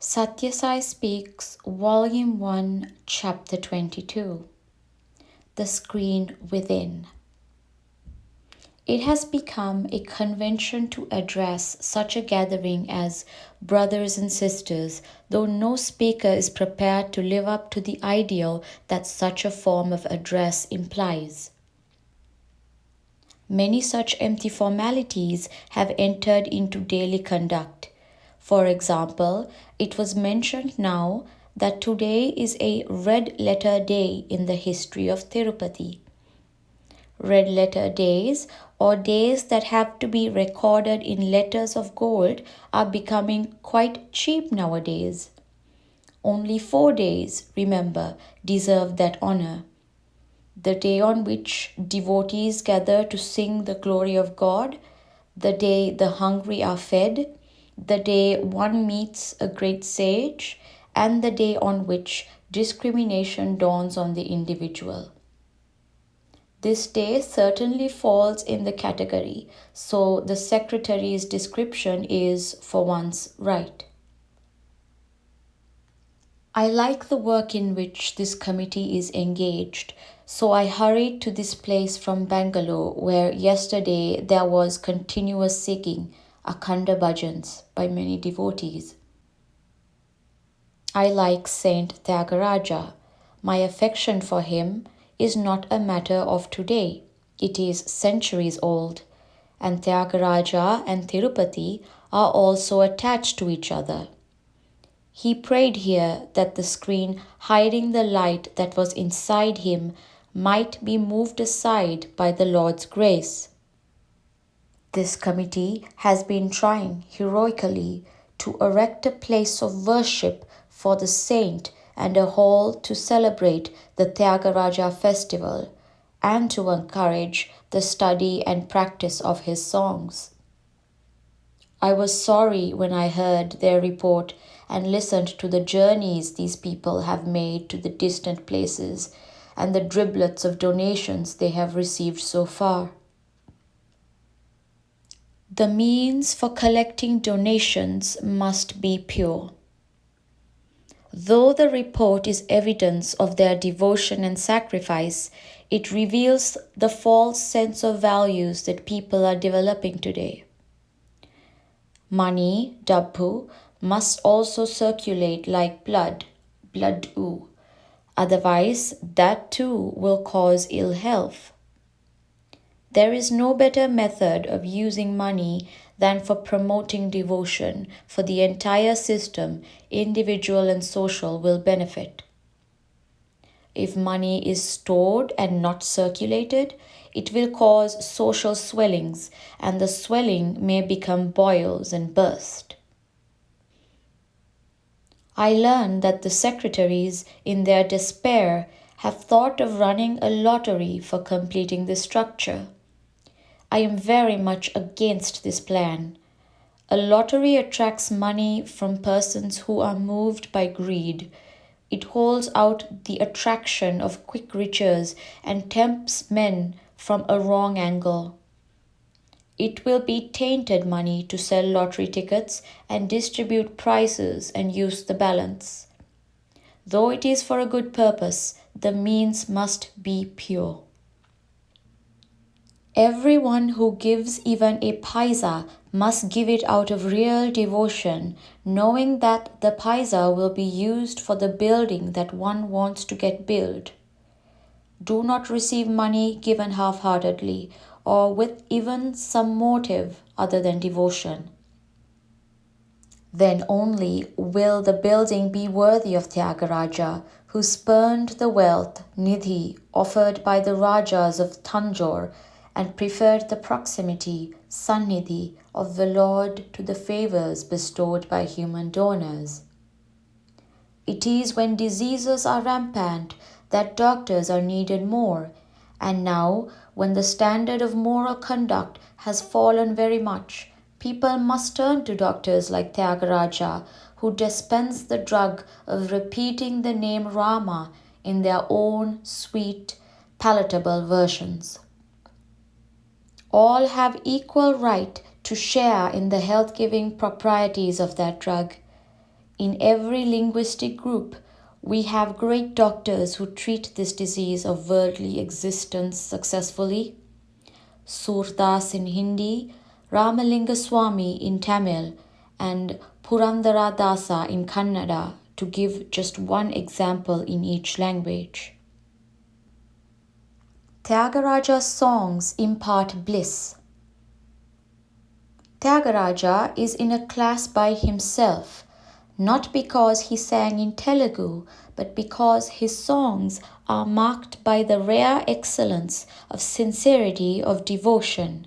Sathya Sai Speaks, Volume 1, Chapter 22. The Screen Within. It has become a convention to address such a gathering as brothers and sisters, though no speaker is prepared to live up to the ideal that such a form of address implies. Many such empty formalities have entered into daily conduct. For example, it was mentioned now that today is a red letter day in the history of Tirupati. Red letter days, or days that have to be recorded in letters of gold, are becoming quite cheap nowadays. Only 4 days, remember, deserve that honor. The day on which devotees gather to sing the glory of God, the day the hungry are fed, the day one meets a great sage, and the day on which discrimination dawns on the individual. This day certainly falls in the category, so the secretary's description is for once right. I like the work in which this committee is engaged, so I hurried to this place from Bangalore, where yesterday there was continuous singing, Akhanda bhajans, by many devotees. I like Saint Tyagaraja. My affection for him is not a matter of today, it is centuries old, and Tyagaraja and Tirupati are also attached to each other. He prayed here that the screen hiding the light that was inside him might be moved aside by the Lord's grace. This committee has been trying heroically to erect a place of worship for the saint and a hall to celebrate the Tyagaraja festival and to encourage the study and practice of his songs. I was sorry when I heard their report and listened to the journeys these people have made to the distant places and the driblets of donations they have received so far. The means for collecting donations must be pure. Though the report is evidence of their devotion and sacrifice, it reveals the false sense of values that people are developing today. Money, dabbu, must also circulate like blood, blood-oo. Otherwise, that too will cause ill health. There is no better method of using money than for promoting devotion, for the entire system, individual and social, will benefit. If money is stored and not circulated, it will cause social swellings, and the swelling may become boils and burst. I learn that the secretaries, in their despair, have thought of running a lottery for completing the structure. I am very much against this plan. A lottery attracts money from persons who are moved by greed. It holds out the attraction of quick riches and tempts men from a wrong angle. It will be tainted money to sell lottery tickets and distribute prizes and use the balance. Though it is for a good purpose, the means must be pure. Everyone who gives even a paisa must give it out of real devotion, knowing that the paisa will be used for the building that one wants to get built. Do not receive money given half-heartedly or with even some motive other than devotion. Then only will the building be worthy of Tyagaraja, who spurned the wealth, nidhi, offered by the Rajas of Tanjore and preferred the proximity, sannidhi, of the Lord to the favors bestowed by human donors. It is when diseases are rampant that doctors are needed more, and now, when the standard of moral conduct has fallen very much, people must turn to doctors like Tyagaraja, who dispense the drug of repeating the name Rama in their own sweet, palatable versions. All have equal right to share in the health-giving proprieties of that drug. In every linguistic group, we have great doctors who treat this disease of worldly existence successfully. Surdas in Hindi, Ramalinga Swami in Tamil, and Purandara Dasa in Kannada, to give just one example in each language. Tyagaraja's songs impart bliss. Tyagaraja is in a class by himself, not because he sang in Telugu, but because his songs are marked by the rare excellence of sincerity of devotion,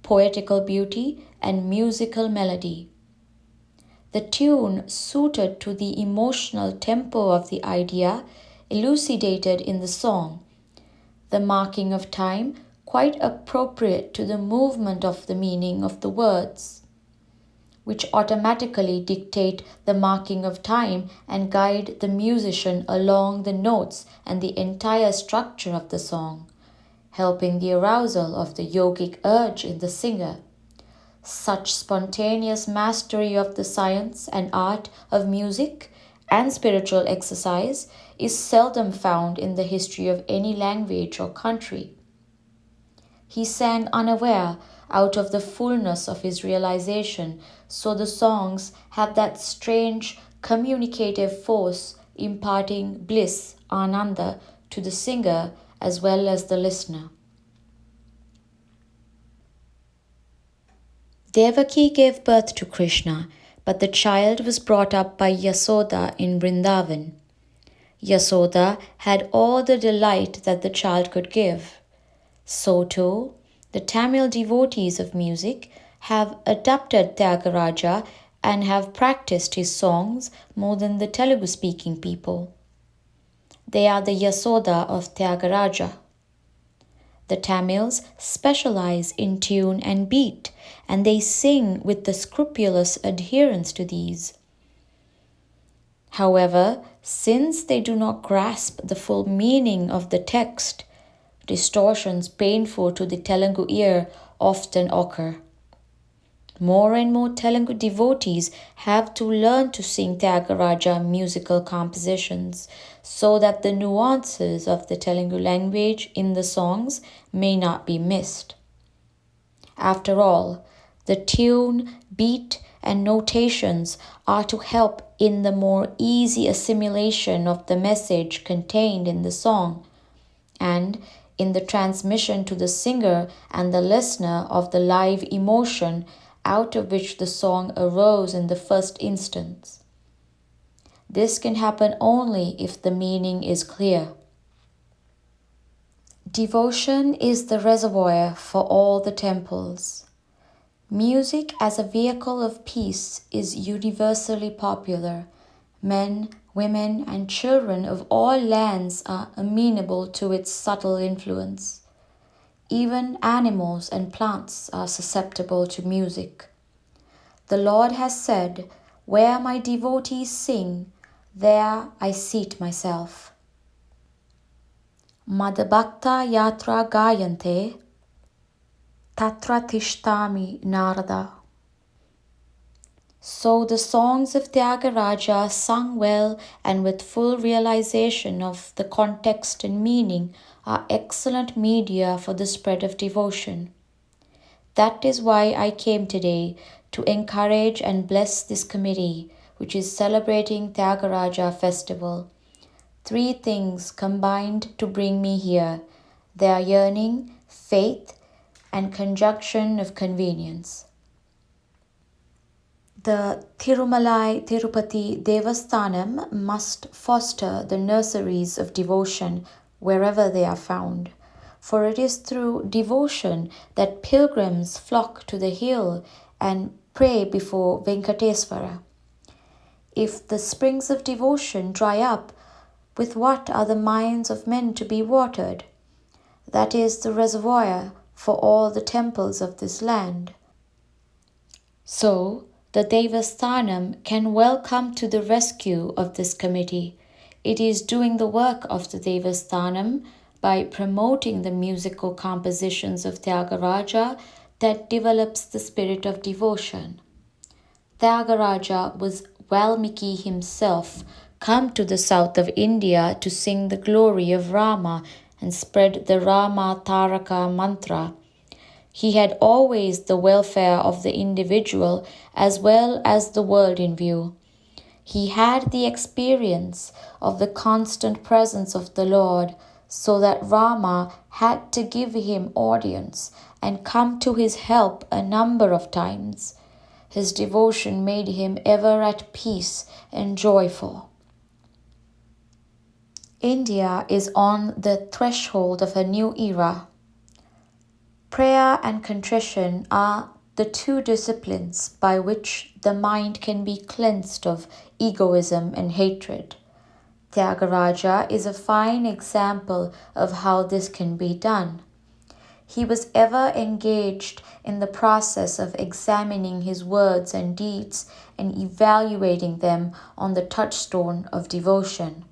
poetical beauty, and musical melody. The tune suited to the emotional tempo of the idea elucidated in the song, the marking of time quite appropriate to the movement of the meaning of the words, which automatically dictate the marking of time and guide the musician along the notes and the entire structure of the song, helping the arousal of the yogic urge in the singer. Such spontaneous mastery of the science and art of music and spiritual exercise is seldom found in the history of any language or country. He sang unaware out of the fullness of his realization, so the songs have that strange communicative force, imparting bliss, ananda, to the singer as well as the listener. Devaki gave birth to Krishna, but the child was brought up by Yasoda in Vrindavan. Yasoda had all the delight that the child could give. So too, the Tamil devotees of music have adopted Tyagaraja and have practiced his songs more than the Telugu-speaking people. They are the Yasoda of Tyagaraja. The Tamils specialize in tune and beat, and they sing with the scrupulous adherence to these. However, since they do not grasp the full meaning of the text, distortions painful to the Telugu ear often occur. More and more Telugu devotees have to learn to sing Tyagaraja musical compositions so that the nuances of the Telugu language in the songs may not be missed. After all, the tune, beat, and notations are to help in the more easy assimilation of the message contained in the song, and in the transmission to the singer and the listener of the live emotion out of which the song arose in the first instance. This can happen only if the meaning is clear. Devotion is the reservoir for all the temples. Music as a vehicle of peace is universally popular. Men, women, and children of all lands are amenable to its subtle influence. Even animals and plants are susceptible to music. The Lord has said, "Where my devotees sing, there I seat myself." Madhbhakta yatra gayante, tatra tishtami narada. So the songs of Tyagaraja, sung well and with full realization of the context and meaning, are excellent media for the spread of devotion. That is why I came today, to encourage and bless this committee, which is celebrating Tyagaraja festival. 3 things combined to bring me here: their yearning, faith, and conjunction of convenience. The Tirumalai Tirupati Devasthanam must foster the nurseries of devotion wherever they are found, for it is through devotion that pilgrims flock to the hill and pray before Venkateswara. If the springs of devotion dry up, with what are the minds of men to be watered? That is the reservoir for all the temples of this land. So, the Devasthanam can well come to the rescue of this committee. It is doing the work of the Devasthanam by promoting the musical compositions of Tyagaraja that develops the spirit of devotion. Tyagaraja was Valmiki himself come to the south of India to sing the glory of Rama and spread the Rama Taraka mantra. He had always the welfare of the individual as well as the world in view. He had the experience of the constant presence of the Lord, so that Rama had to give him audience and come to his help a number of times. His devotion made him ever at peace and joyful. India is on the threshold of a new era. Prayer and contrition are the two disciplines by which the mind can be cleansed of egoism and hatred. Tyagaraja is a fine example of how this can be done. He was ever engaged in the process of examining his words and deeds and evaluating them on the touchstone of devotion.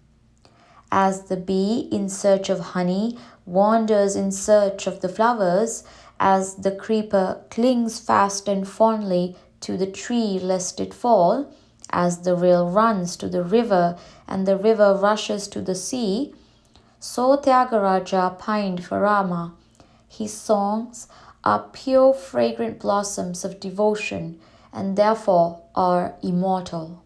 As the bee in search of honey wanders in search of the flowers, as the creeper clings fast and fondly to the tree lest it fall, as the rill runs to the river and the river rushes to the sea, so Tyagaraja pined for Rama. His songs are pure fragrant blossoms of devotion and therefore are immortal.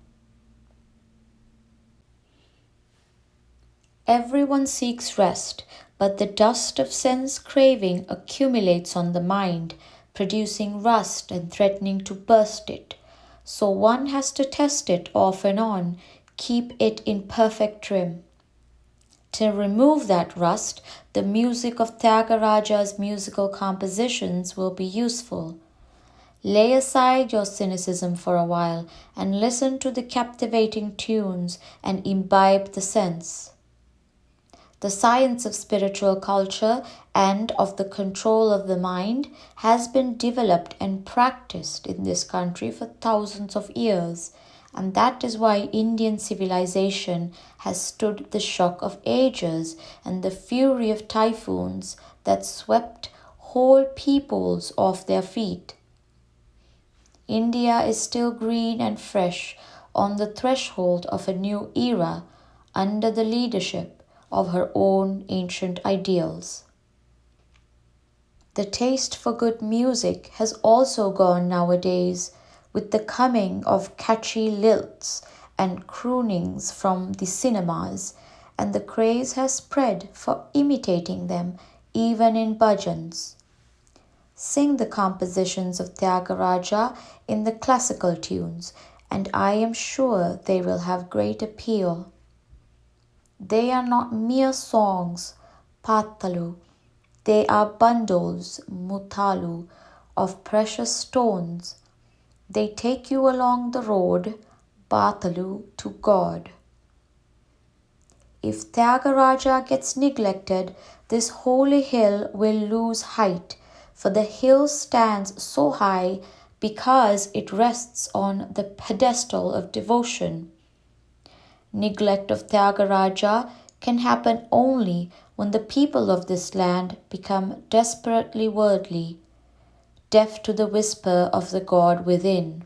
Everyone seeks rest, but the dust of sense craving accumulates on the mind, producing rust and threatening to burst it. So one has to test it off and on, keep it in perfect trim. To remove that rust, the music of Tyagaraja's musical compositions will be useful. Lay aside your cynicism for a while and listen to the captivating tunes and imbibe the sense. The science of spiritual culture and of the control of the mind has been developed and practiced in this country for thousands of years, and that is why Indian civilization has stood the shock of ages and the fury of typhoons that swept whole peoples off their feet. India is still green and fresh on the threshold of a new era under the leadership of her own ancient ideals. The taste for good music has also gone nowadays with the coming of catchy lilts and croonings from the cinemas, and the craze has spread for imitating them even in bhajans. Sing the compositions of Tyagaraja in the classical tunes, and I am sure they will have great appeal. They are not mere songs, patalu. They are bundles, mutalu, of precious stones. They take you along the road, batalu, to God. If Tyagaraja gets neglected, this holy hill will lose height, for the hill stands so high because it rests on the pedestal of devotion. Neglect of Tyagaraja can happen only when the people of this land become desperately worldly, deaf to the whisper of the God within.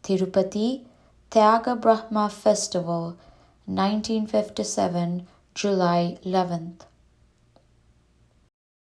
Tirupati Tyaga Brahma Festival, 1957, July 11th.